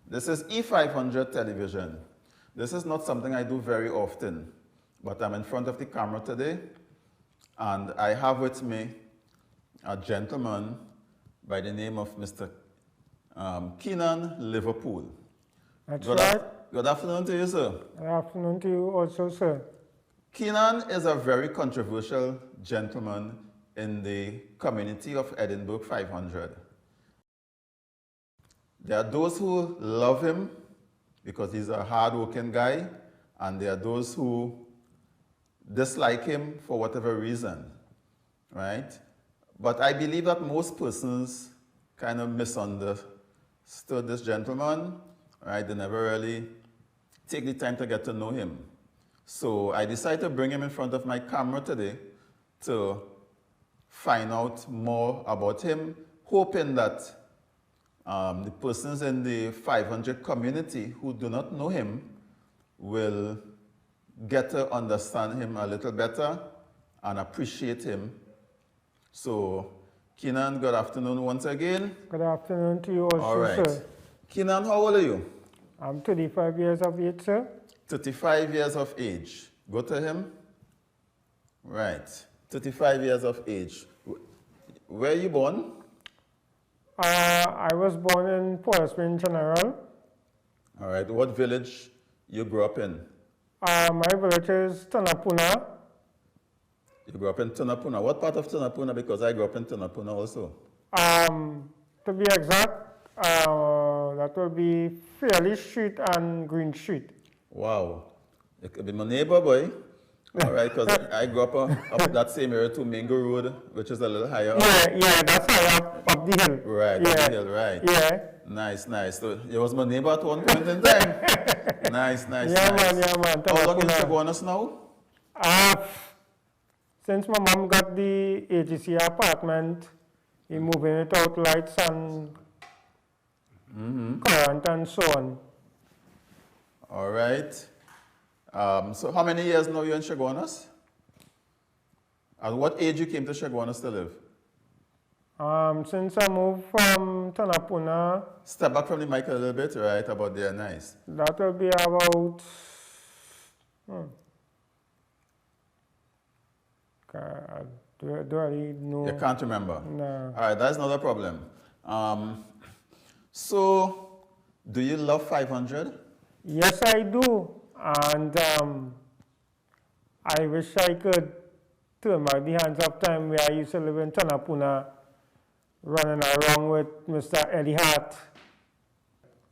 This is E500 television. This is not something I do very often, but I'm in front of the camera today, and I have with me a gentleman by the name of Mr. Kenan, Liverpool. That's right. Good afternoon to you, sir. Good afternoon to you also, sir. Kenan is a very controversial gentleman in the community of Edinburgh 500. There are those who love him because he's a hardworking guy, and there are those who dislike him for whatever reason, right? But I believe that most persons kind of misunderstood this gentleman, right? They never really take the time to get to know him. So I decided to bring him in front of my camera today to find out more about him, hoping that the persons in the 500 community who do not know him will get to understand him a little better and appreciate him. So, Kenan, good afternoon once again. Good afternoon to you also, All right. sir. Kenan, how old are you? I'm 35 years of age, sir. 35 years of age. Go to him. Right. 35 years of age. Where are you born? I was born in Port Spring General. All right. What village you grew up in? My village is Tanapuna. You grew up in Tunapuna. What part of Tunapuna? Because I grew up in Tunapuna also. To be exact, that will be Fairley Street and Green Street. Wow. It could be my neighbor, boy. All right, because I grew up up that same area to Mingo Road, which is a little higher up. Yeah, that's high up the hill. Right, yeah. up the hill, right. Yeah. Nice, nice. So you was my neighbor at one point in time. Nice, nice, Yeah, nice. man, yeah, man. How long is Shagonas now? Since my mom got the AGC apartment, we moving it out lights and current and so on. All right. So how many years now you're in Shagonas? At what age you came to Shagonas to live? Since I moved from Tanapuna, Step back from the mic a little bit, right, about there, nice. that will be about, do I know? You can't remember? No. All right, that's not a problem. So, do you love 500? Yes, I do. And I wish I could turn back the hands of time where I used to live in Tanapuna, running around with Mr. Eddie Hart.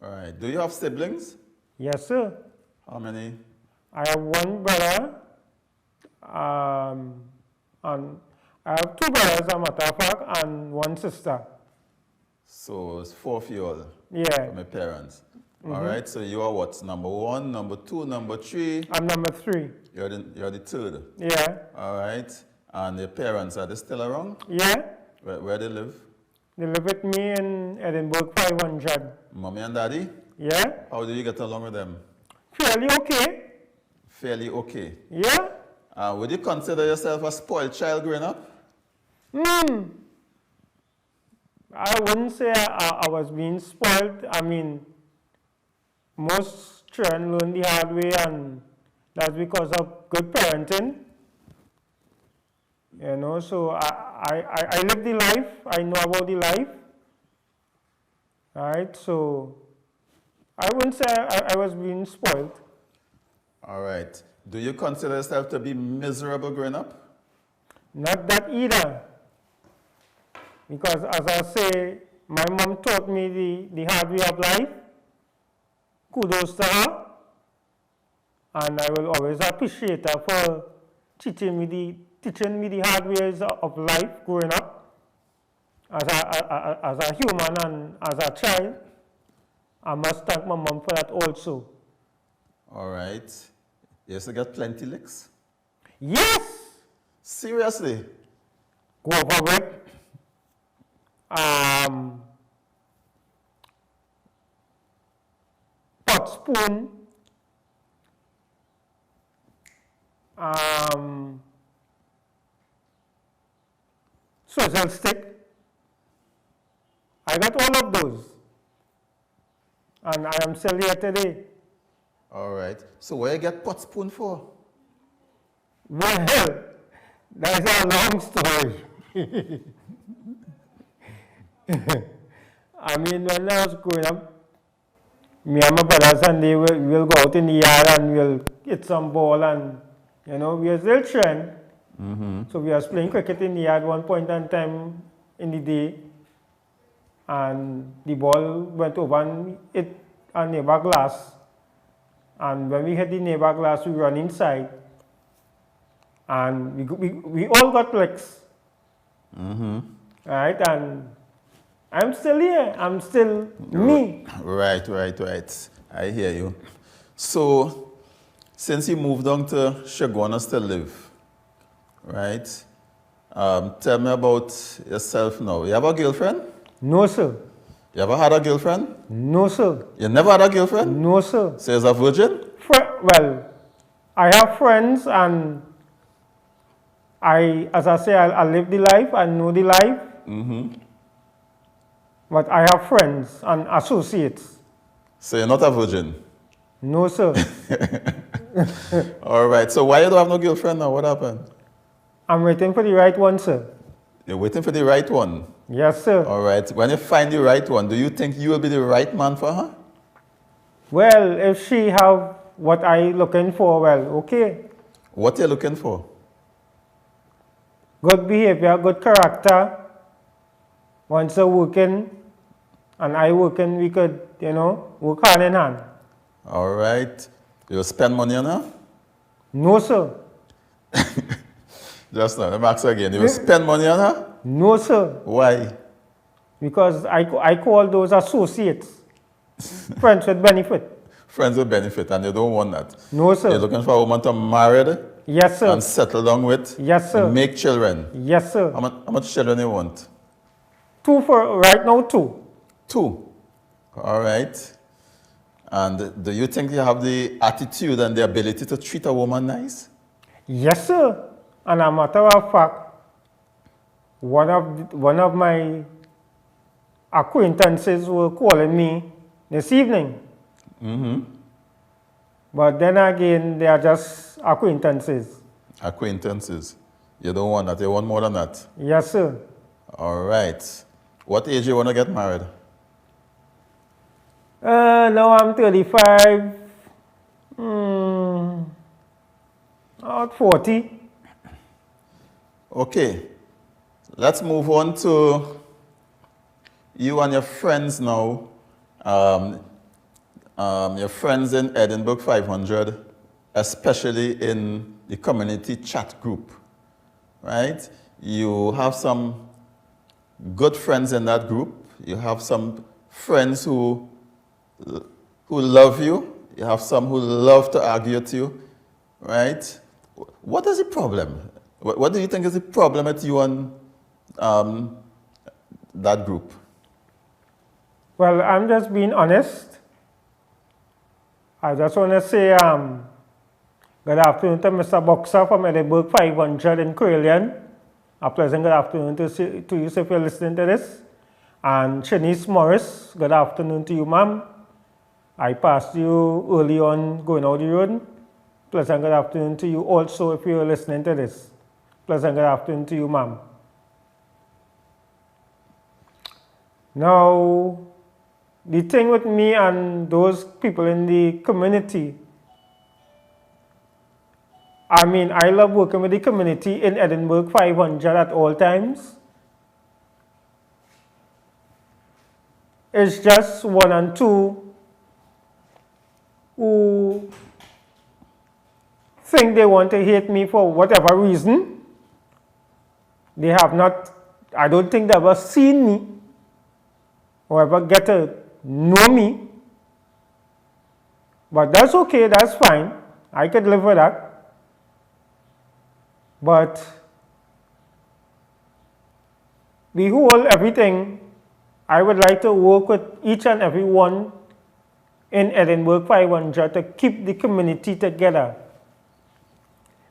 All right. Do you have siblings? Yes, sir. How many? I have one brother, and I have two brothers, as a matter of fact, and one sister. So it's 4 of you all. Yeah. From my parents. All right. So you are what? Number 1, number 2, number 3. I'm number 3. You're the third. Yeah. All right. And your parents, are they still around? Yeah. Where they live? They live with me in Edinburgh 500. Mommy and daddy? Yeah. How do you get along with them? Fairly okay. Fairly okay. Yeah. Would you consider yourself a spoiled child growing up? I wouldn't say I was being spoiled. I mean, most children learn the hard way, and that's because of good parenting. You know, so I live the life. I know about the life. Right? So I wouldn't say I was being spoiled. All right. Do you consider yourself to be miserable growing up? Not that either. Because as I say, my mom taught me the hard way of life. Kudos to her. And I will always appreciate her for teaching me the hard ways of life growing up. As a human and as a child, I must thank my mom for that also. All right. You used to get plenty licks? Yes! Seriously? Go over with. Pot spoon. Swizzle stick. I got all of those. And I am still here today. All right. So where you get pot spoon for? Well, that's a long story. I mean, when I was growing up, me and my brother Sunday, we'll go out in the yard and we'll hit some ball and, you know, we were still children. So we was playing cricket in the yard one point in time in the day. And the ball went over and hit a neighbor glass. And when we hit the neighbor glass, we run inside. And we all got licks. Right? And I'm still here. I'm still me. Right. I hear you. So, since you moved on to Shagona to live, right? Tell me about yourself now. You have a girlfriend? No, sir. You ever had a girlfriend? No, sir. You never had a girlfriend? No, sir. So you're a virgin? Well, I have friends and as I say, I live the life, I know the life. But I have friends and associates. So you're not a virgin? No, sir. All right. So why you don't have no girlfriend now? What happened? I'm waiting for the right one, sir. You're waiting for the right one? Yes, sir. All right. When you find the right one, do you think you will be the right man for her? Well, if she have what I looking for, well, okay. What you looking for? Good behavior, good character. Once you're working and I working, we could, you know, work hand in hand. All right. You'll spend money on her? No, sir. Just now, let me ask you again. You will spend money on her? No, sir. Why? Because I call those associates. Friends with benefit. Friends with benefit, and you don't want that? No, sir. You're looking for a woman to marry? Yes, sir. And settle down with? Yes, sir. And make children? Yes, sir. How much children you want? 2 for, right now, 2. 2. All right. And do you think you have the attitude and the ability to treat a woman nice? Yes, sir. And a matter of fact, one of my acquaintances were calling me this evening. But then again, they are just acquaintances. Acquaintances. You don't want that. You want more than that. Yes, sir. All right. What age you want to get married? Now I'm 35. About 40. Okay. Let's move on to you and your friends now. Your friends in Edinburgh 500, especially in the community chat group, right? You have some good friends in that group. You have some friends who love you. You have some who love to argue with you, right? What is the problem? What do you think is the problem with you and that group? Well, I'm just being honest. I just want to say good afternoon to Mr. Boxer from Edinburgh 500 in Kenan. A pleasant good afternoon to you if you're listening to this. And Shanice Morris, good afternoon to you, ma'am. I passed you early on going out the road. Pleasant good afternoon to you also if you're listening to this. Pleasant good afternoon to you, ma'am. Now, the thing with me and those people in the community, I mean, I love working with the community in Edinburgh 500 at all times. It's just 1 and 2 who think they want to hate me for whatever reason. They have not, I don't think they've ever seen me or ever get to know me. But that's okay, that's fine. I could live with that. But the whole everything, I would like to work with each and every one in Edinburgh 500 to keep the community together.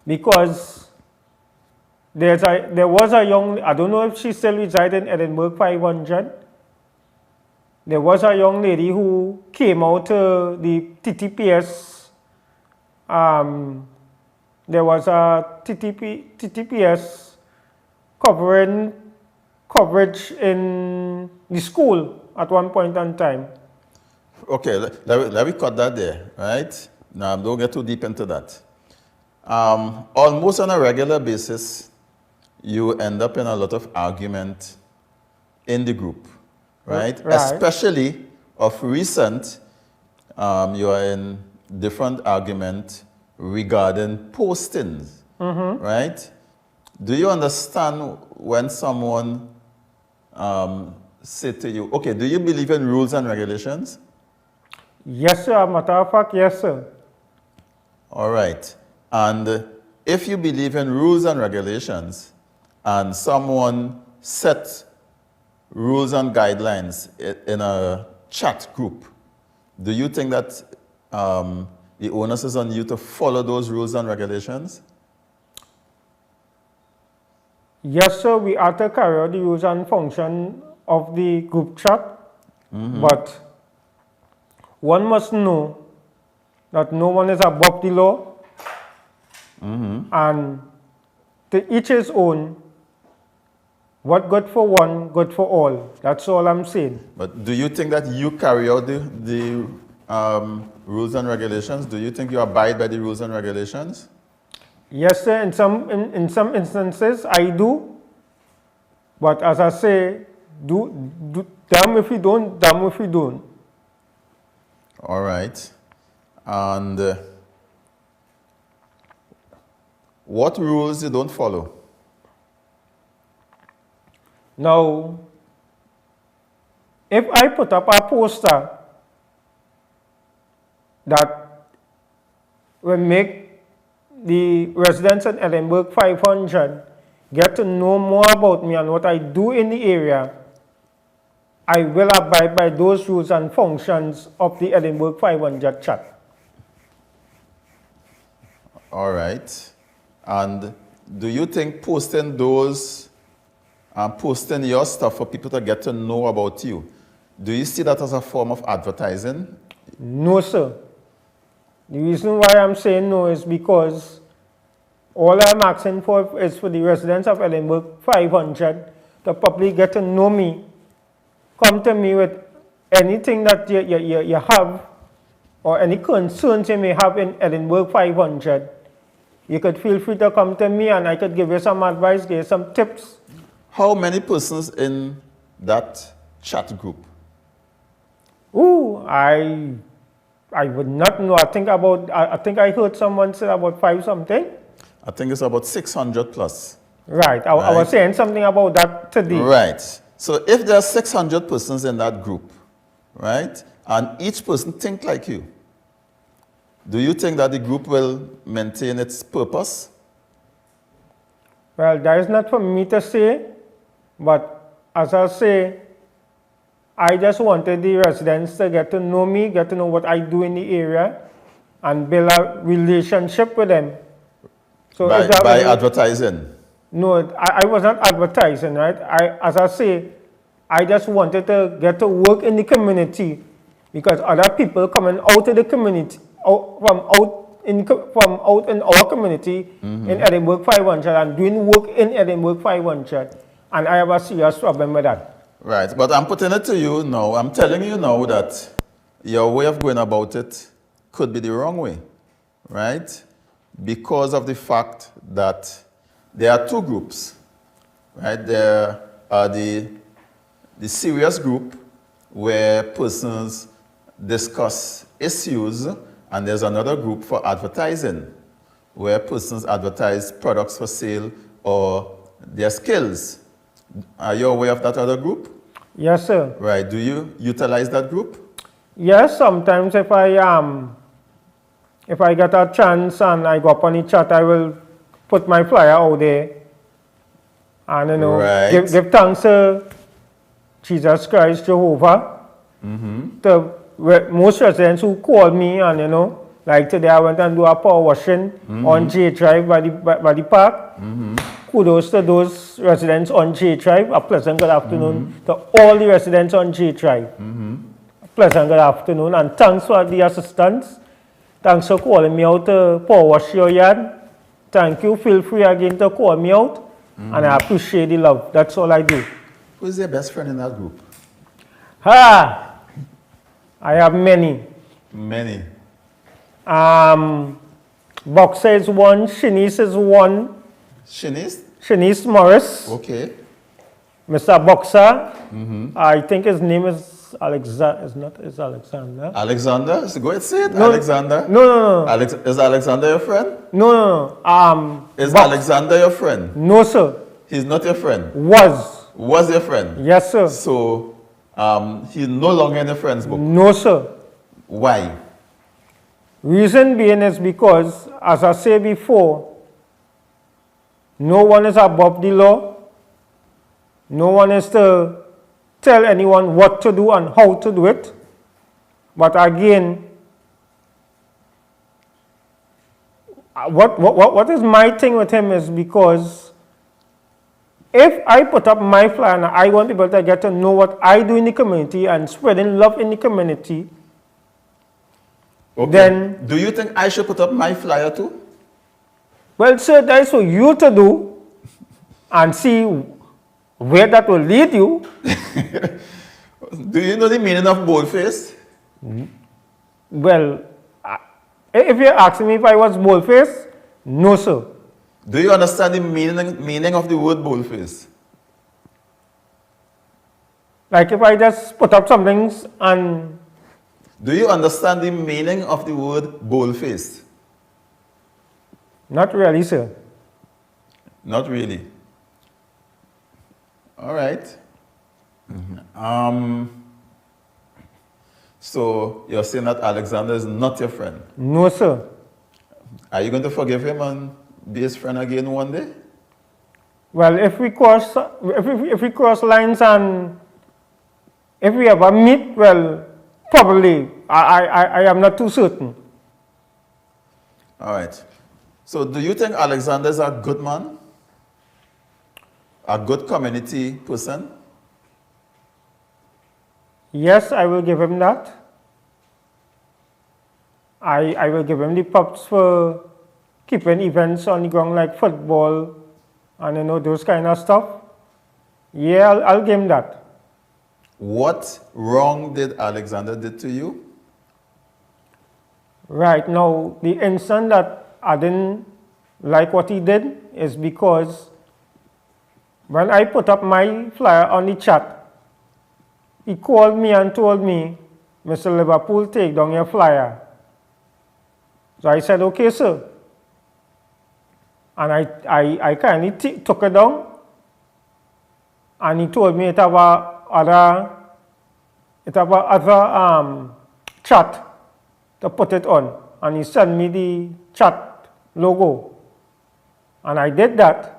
Because there was a young, I don't know if she still resides in Edinburgh 500, there was a young lady who came out to the TTPS. There was a TTPS coverage in the school at one point in time. Okay, let me cut that there, right? Now, don't get too deep into that. Almost on a regular basis, you end up in a lot of argument in the group, right? Especially of recent, you are in different argument regarding postings, right? Do you understand when someone say to you, okay, do you believe in rules and regulations? Yes, sir. Matter of fact, yes, sir. All right. And if you believe in rules and regulations and someone set rules and guidelines in a chat group, do you think that the onus is on you to follow those rules and regulations? Yes, sir. We are to carry out the rules and function of the group chat, but one must know that no one is above the law, and to each his own. What good for one, good for all. That's all I'm saying. But do you think that you carry out the rules and regulations? Do you think you abide by the rules and regulations? Yes, sir. In some instances, I do. But as I say, damn if you don't, damn if you don't. All right. And what rules you don't follow? Now, if I put up a poster that will make the residents in Edinburgh 500 get to know more about me and what I do in the area, I will abide by those rules and functions of the Edinburgh 500 chat. All right. And do you think posting those and posting your stuff for people to get to know about you, do you see that as a form of advertising? No, sir. The reason why I'm saying no is because all I'm asking for is for the residents of Edinburgh 500 to probably get to know me. Come to me with anything that you have or any concerns you may have in Edinburgh 500. You could feel free to come to me and I could give you some advice, give you some tips. How many persons in that chat group? Ooh, I would not know. I think I heard someone say about 5 something. I think it's about 600 plus. Right. I was saying something about that today. Right. So if there are 600 persons in that group, right, and each person think like you, do you think that the group will maintain its purpose? Well, that is not for me to say, but as I say, I just wanted the residents to get to know me, get to know what I do in the area, and build a relationship with them. So by advertising? No, I was not advertising, right? As I say, I just wanted to get to work in the community because other people coming out of the community, from out in our community in Edinburgh 500 and doing work in Edinburgh 500, and I have a serious problem with that. Right, but I'm putting it to you now. I'm telling you now that your way of going about it could be the wrong way, right? Because of the fact that there are two groups, right? There are the serious group where persons discuss issues, and there's another group for advertising where persons advertise products for sale or their skills. Are you aware of that other group? Yes, sir. Right. Do you utilize that group? Yes, sometimes if I get a chance and I go up on the chat, I will put my flyer out there and give thanks to Jesus Christ, Jehovah, to most residents who call me and Like today I went and do a power washing on J Drive by the park. Kudos to those residents on J Drive. A pleasant good afternoon to all the residents on J Drive. A pleasant good afternoon, and thanks for the assistance. Thanks for calling me out to power wash your yard. Thank you. Feel free again to call me out. And I appreciate the love. That's all I do. Who's your best friend in that group? I have many. Many. Boxer is one. Shanice is one. Shanice? Shanice Morris. Okay. Mr. Boxer. I think his name is Alexander. Is Alexander? Alexander? So go ahead, say it. No. Alexander? No. Is Alexander your friend? No. Is Alexander your friend? No, sir. He's not your friend? Was your friend? Yes, sir. So, he's no longer in the friends book? No, sir. Why? Reason being is because, as I said before, no one is above the law. No one is to tell anyone what to do and how to do it. But again, what is my thing with him is because if I put up my flyer and I want people to get to know what I do in the community and spreading love in the community, okay. Then... Do you think I should put up my flyer too? Well, sir, that is for you to do and see where that will lead you. Do you know the meaning of boldface? Well, if you're asking me if I was boldface, no, sir. Do you understand the meaning of the word boldface? Like if I just put up some things and... Do you understand the meaning of the word boldface? Not really, sir. Not really. All right. So you're saying that Alexander is not your friend? No, sir. Are you going to forgive him and be his friend again one day? Well, if we cross lines and if we ever meet, well, probably. I am not too certain. All right. So do you think Alexander is a good man? A good community person? Yes, I will give him that. I will give him the props for keeping events on the ground like football and those kind of stuff. Yeah, I'll give him that. What wrong did Alexander did to you? Right, now the instant that I didn't like what he did is because when I put up my flyer on the chat, he called me and told me, Mr. Liverpool, take down your flyer. So I said, okay, sir. And I kindly took it down. And he told me it have other chat to put it on. And he sent me the chat logo. And I did that.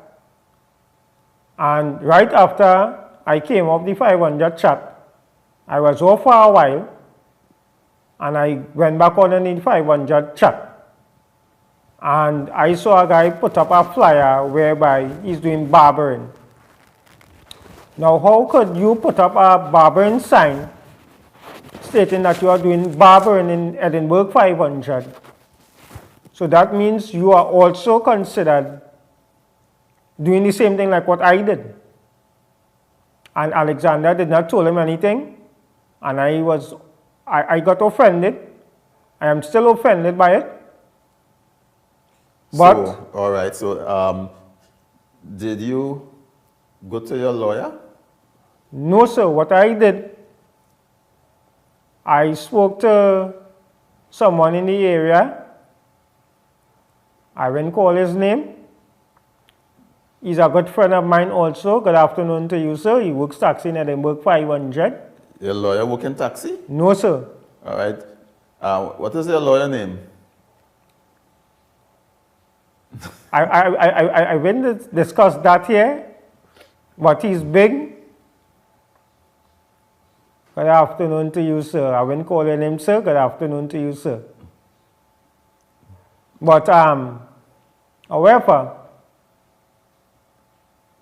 And right after I came off the 500 chat, I was off for a while, and I went back on the 500 chat. And I saw a guy put up a flyer whereby he's doing barbering. Now, how could you put up a barbering sign stating that you are doing barbering in Edinburgh 500? So that means you are also considered doing the same thing like what I did. And Alexander did not tell him anything. And I got offended. I am still offended by it. But So, all right. So, did you go to your lawyer? no, sir. What I did, I spoke to someone in the area. I won't call his name. He's a good friend of mine also. Good afternoon to you, sir. He works taxi in Edinburgh 500. Your lawyer work in taxi? No, sir. All right. What is your lawyer name? I won't discuss that here, but he's big. Good afternoon to you, sir. I won't call your name, sir. Good afternoon to you, sir. But however,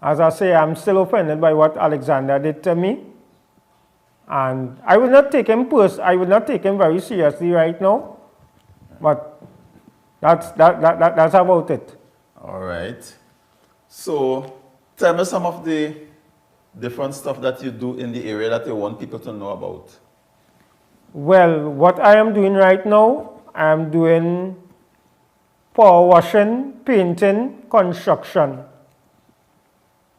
as I say, I'm still offended by what Alexander did to me. And I will not take him I will not take him very seriously right now. But that's about it. All right. So tell me some of the different stuff that you do in the area that you want people to know about. Well, what I am doing right now, I am doing power washing, painting, construction.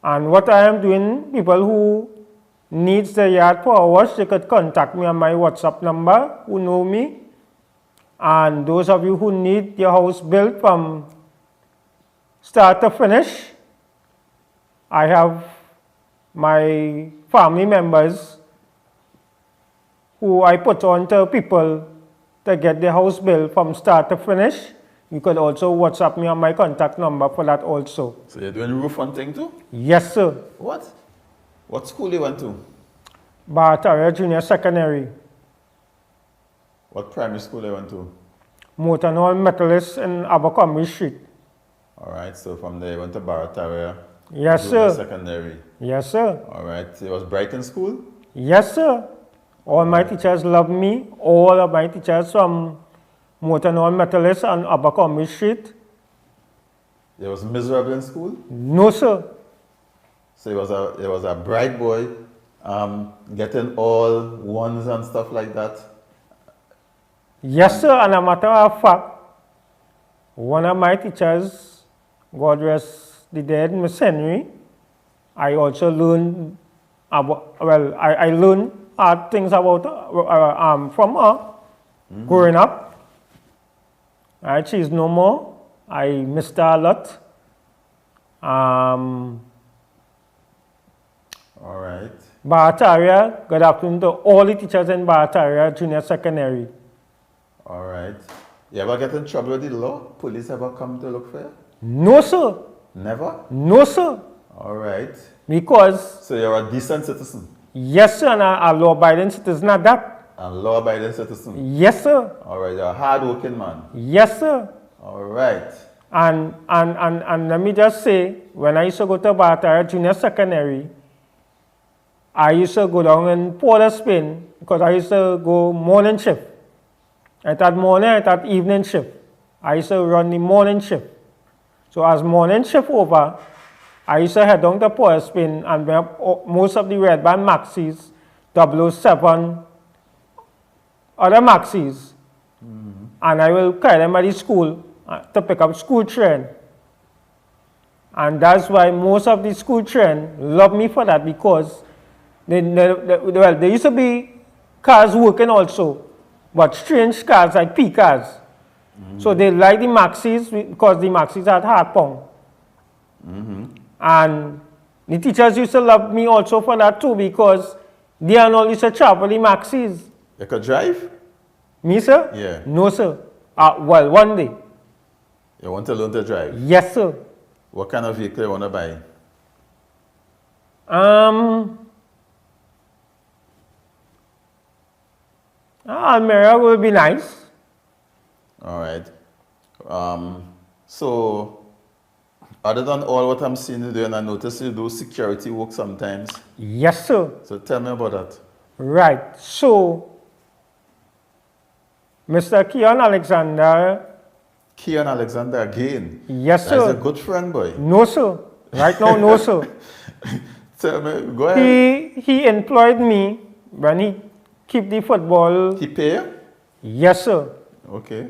And what I am doing, people who needs the yard power wash, they could contact me on my WhatsApp number, who know me. And those of you who need your house built from start to finish, I have my family members who I put on to people to get the house built from start to finish. You could also WhatsApp me on my contact number for that also. So you're doing roof hunting too? Yes, sir. What? What school you went to? Barataria Junior Secondary. What primary school you went to? Motanol Methodist in Abercrombie Street. All right, so from there you went to Barataria. Yes, sir. Secondary. Yes, sir. All right, so it was Brighton School? Yes, sir. All my teachers love me. All of my teachers from Motanol Methodist and Abercrombie Street. You was miserable in school? No, sir. So he was a bright boy, getting all ones and stuff like that? Yes, sir. And a matter of fact, one of my teachers, God rest the dead, Miss Henry, I also learned about, well, I learned hard things about from her growing up. Right, she's no more. I missed her a lot. All right. Barataria, good afternoon to all the teachers in Barataria Junior Secondary. All right. You ever get in trouble with the law? Police ever come to look for you? No, sir. Never? No, sir. All right. Because... So you're a decent citizen? Yes, sir, and a law-abiding citizen at that. A law-abiding citizen? Yes, sir. All right, you're a hard-working man? Yes, sir. All right. And let me just say, when I used to go to Barataria Junior Secondary, I used to go down in Port of Spain because I used to go morning shift. At that morning, at that evening shift. I used to run the morning shift. So as morning shift over, I used to head down to Port of Spain and bring up most of the red band maxis, 007, other maxis. And I will carry them at the school to pick up school train. And that's why most of the school train love me for that, because they used to be cars working also, but strange cars like P cars. So they like the maxis because the maxis had hard pong. And the teachers used to love me also for that too, because they and all used to travel the maxis. You could drive? Me, sir? Yeah. No, sir. Well, one day. You want to learn to drive? Yes, sir. What kind of vehicle you want to buy? Almeria will be nice. All right. So, other than all what I'm seeing you doing, I notice you do security work sometimes. Yes, sir. So tell me about that. Right. So, Mr. Kenan Alexander. Kenan Alexander again? Yes, sir. That's a good friend, boy. No, sir. Right now, no, sir. Tell me, go ahead. He employed me when he keep the football. He pay you? Yes, sir. Okay.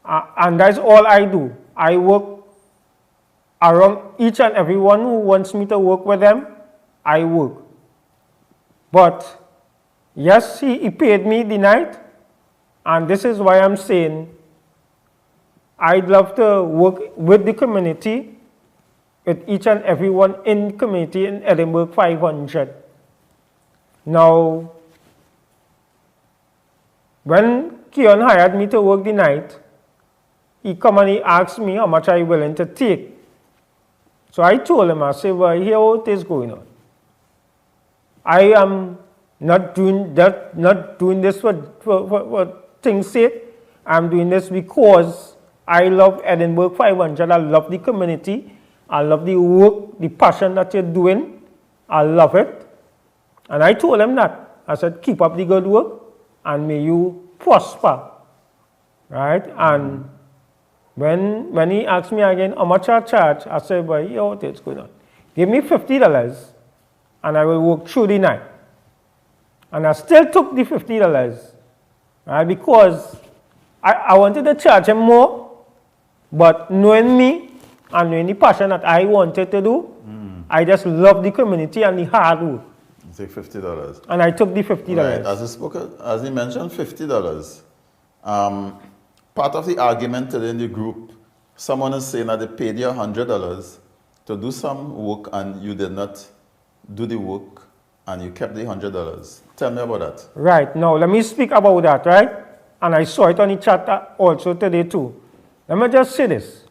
And that's all I do. I work around each and everyone who wants me to work with them. I work. But yes, he paid me the night, and this is why I'm saying I'd love to work with the community, with each and everyone in the community in Edinburgh 500. Now, when Kenan hired me to work the night, he come and he asked me how much I willing to take. So I told him, I said, well, here what is going on. I am not doing this for things' sake, I'm doing this because I love Edinburgh 500. I love the community. I love the work, the passion that you're doing. I love it. And I told him that. I said, keep up the good work and may you prosper. Right? And when he asked me again how much I charge, I said, well, yo, what's going on? Give me $50 and I will work through the night. And I still took the $50, right? Because I wanted to charge him more, but knowing me and knowing the passion that I wanted to do, I just love the community and the hard work. You take $50. And I took the $50. Right. As he mentioned, $50. Part of the argument today in the group, someone is saying that they paid you $100 to do some work and you did not do the work and you kept the $100. Tell me about that. Right. Now, let me speak about that, right? And I saw it on the chat also today too. Let me just say this.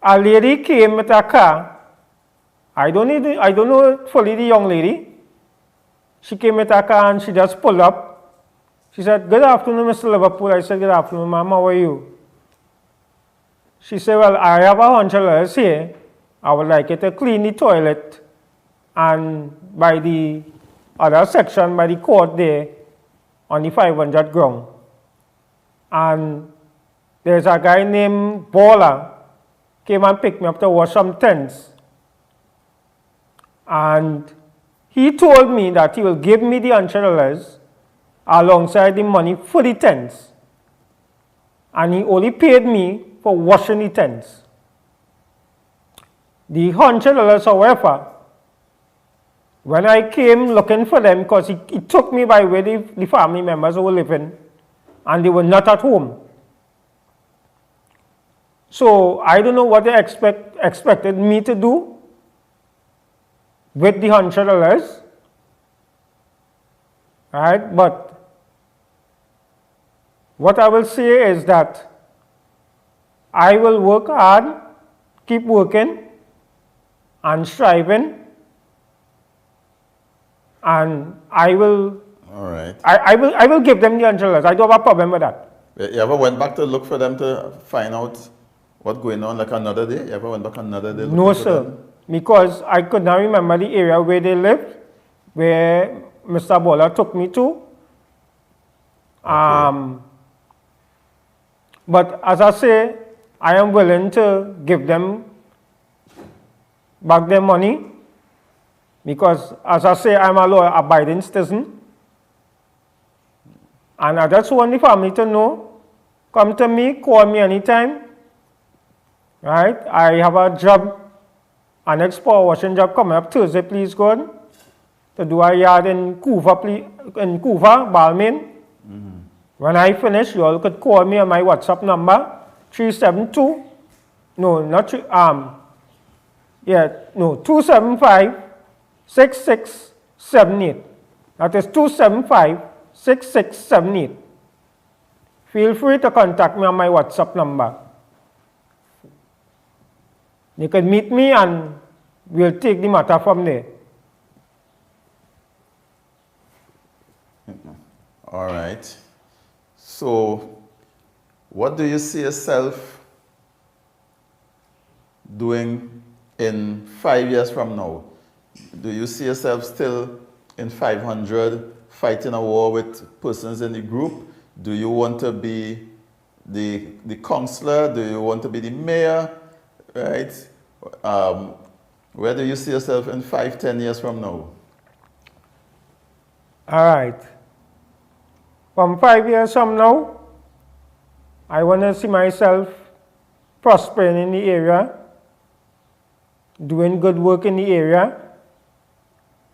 A lady came with a car. I don't know fully the young lady. She came with a car and she just pulled up. She said, good afternoon, Mr. Liverpool. I said, good afternoon, ma'am. How are you? She said, well, I have $100 here. I would like you to clean the toilet and by the other section, by the court there, on the 500 ground. And there's a guy named Baller came and picked me up to wash some tents. And he told me that he will give me the $100 alongside the money for the tents. And he only paid me for washing the tents. The $100, however, when I came looking for them, because he took me by where the family members were living, and they were not at home. So I don't know what they expected me to do with the $100, right? But what I will say is that I will work hard, keep working, and striving. And I will. All right. I will give them the $100. I don't have a problem with that. You ever went back to look for them to find out what's going on like another day? You ever went back another day? No, sir. Because I could not remember the area where they lived, where Mr. Bola took me to. Okay. But as I say, I am willing to give them back their money. Because, as I say, I'm a law-abiding citizen. And I just want the family to know, come to me, call me anytime. Right? I have a job, an power washing job coming up Thursday, please God, to do a yard in Couva, Balmain. When I finish, you all could call me on my WhatsApp number, 275 6678. That is 275-6678. Feel free to contact me on my WhatsApp number. You can meet me and we'll take the matter from there. All right. So, what do you see yourself doing in 5 years from now? Do you see yourself still in 500 fighting a war with persons in the group? Do you want to be the counselor? Do you want to be the mayor? Right? Where do you see yourself in 5-10 years from now? All right. From 5 years from now, I want to see myself prospering in the area, doing good work in the area.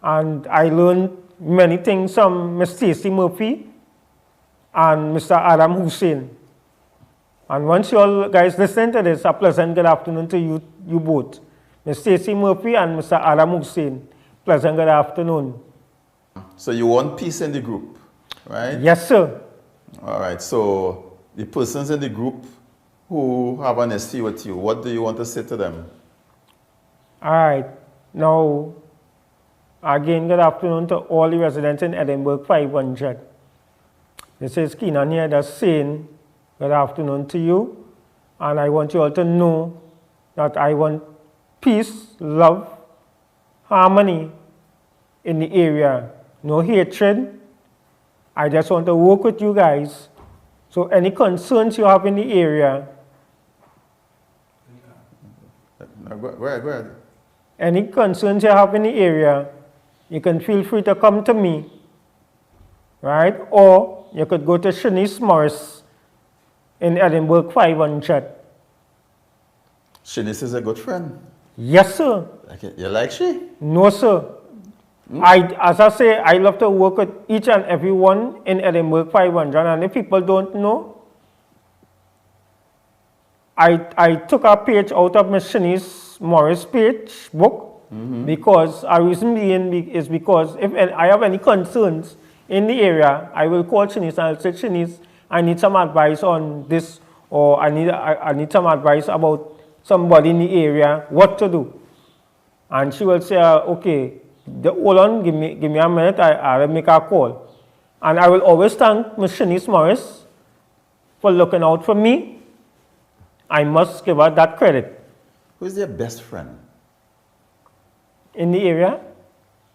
And I learned many things from Ms. Stacey Murphy and Mr. Adam Hussein. And once you all guys listen to this, a pleasant good afternoon to you both. Ms. Stacey Murphy and Mr. Adam Hussein. Pleasant good afternoon. So you want peace in the group, right? Yes, sir. All right. So the persons in the group who have an issue with you, what do you want to say to them? All right. Now, again, good afternoon to all the residents in Edinburgh 500. This is Kenan here that's saying good afternoon to you. And I want you all to know that I want peace, love, harmony in the area. No hatred. I just want to work with you guys. So any concerns you have in the area, Go ahead. any concerns you have in the area, you can feel free to come to me, right? Or you could go to Shanice Morris in Edinburgh 500. Shanice is a good friend. Yes, sir. You like she? No, sir. As I say, I love to work with each and every one in Edinburgh 500. And if people don't know, I took a page out of Miss Shanice Morris' page book because a reason being is because if I have any concerns in the area, I will call Shanice and I'll say, Shanice, I need some advice on this, or I need some advice about somebody in the area, what to do. And she will say, okay, hold on, give me a minute, I will make a call. And I will always thank Ms. Shanice Morris for looking out for me. I must give her that credit. Who is their best friend? In the area?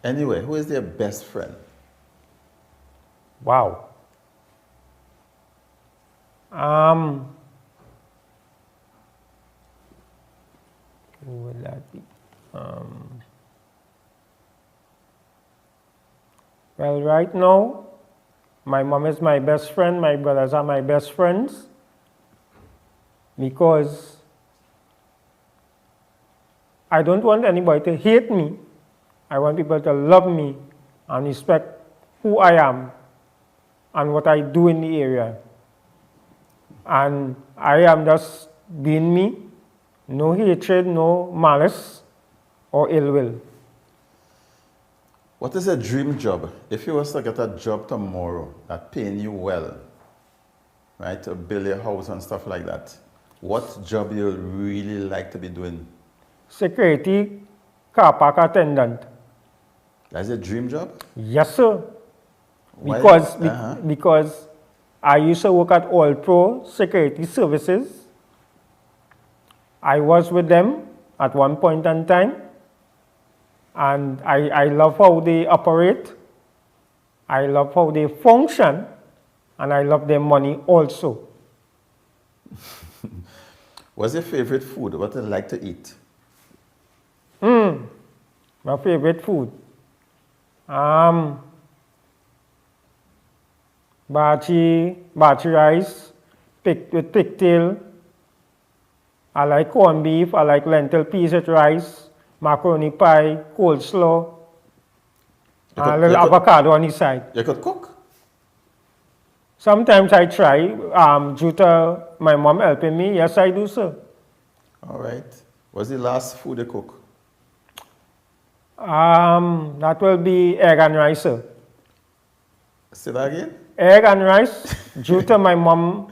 Anyway, who is their best friend? Wow. Who would that be? Well, right now, my mom is my best friend, my brothers are my best friends, because I don't want anybody to hate me. I want people to love me and respect who I am and what I do in the area. And I am just being me, no hatred, no malice or ill will. What is a dream job? If you was to get a job tomorrow that paying you well, right, to build your house and stuff like that, what job you really like to be doing? Security car park attendant. That's a dream job? Yes, sir. Why? Because I used to work at All Pro Security Services. I was with them at one point in time, and I love how they operate. I love how they function, and I love their money also. What's your favorite food? What do you like to eat? My favorite food. Bachi rice, with pigtail. I like corned beef, I like lentil peas with rice, macaroni pie, coleslaw, and a little avocado on the side. You could cook? Sometimes I try, due to my mom helping me. Yes, I do, sir. All right. What's the last food you cook? That will be egg and rice, sir. Say that again? Egg and rice, due to my mom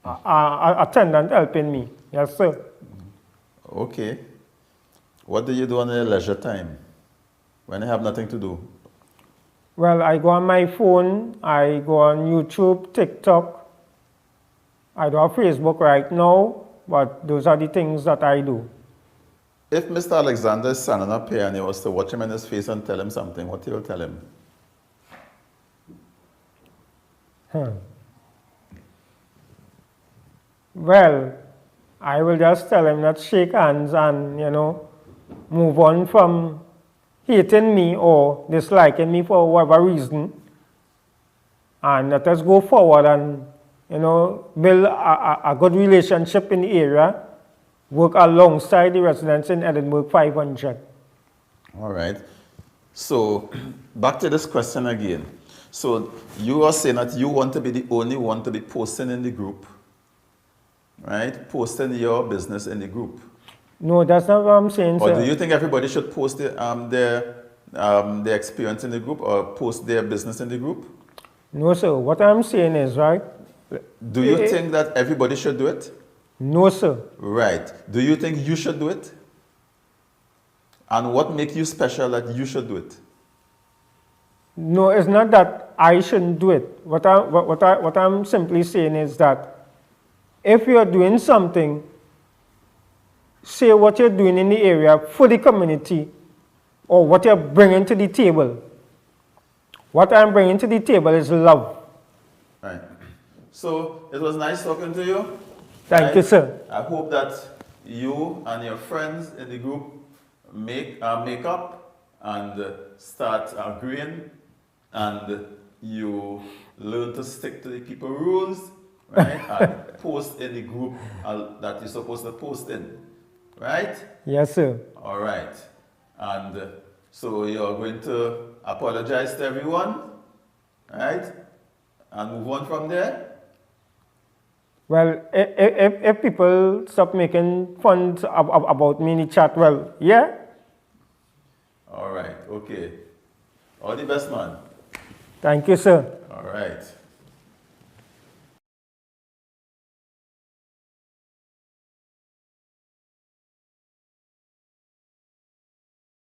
attendant helping me. Yes, sir. Okay. What do you do on your leisure time when you have nothing to do? Well, I go on my phone, I go on YouTube, TikTok. I don't have Facebook right now, but those are the things that I do. If Mr. Alexander is standing up here and you was to watch him in his face and tell him something, what you will tell him? Well, I will just tell him that shake hands and, move on from hating me or disliking me for whatever reason. And let us go forward and, build a good relationship in the area, work alongside the residents in Edinburgh 500. All right. So, back to this question again. So, you are saying that you want to be the only one to be posting in the group, right? Posting your business in the group. No, that's not what I'm saying, or sir. Or do you think everybody should post their experience in the group or post their business in the group? No, sir. What I'm saying is, right? Do you think that everybody should do it? No, sir. Right. Do you think you should do it? And what makes you special that you should do it? No, it's not that I shouldn't do it. What I'm simply saying is that if you're doing something, say what you're doing in the area for the community or what you're bringing to the table. What I'm bringing to the table is love. Right. So it was nice talking to you. Thank you, sir. I hope that you and your friends in the group make up and start agreeing, and you learn to stick to the people rules, right? And post in the group that you're supposed to post in, right? Yes, sir. All right. And so you're going to apologize to everyone, right? And move on from there. Well, if people stop making fun about me in the chat, well, yeah. All right, okay. All the best, man. Thank you, sir. All right.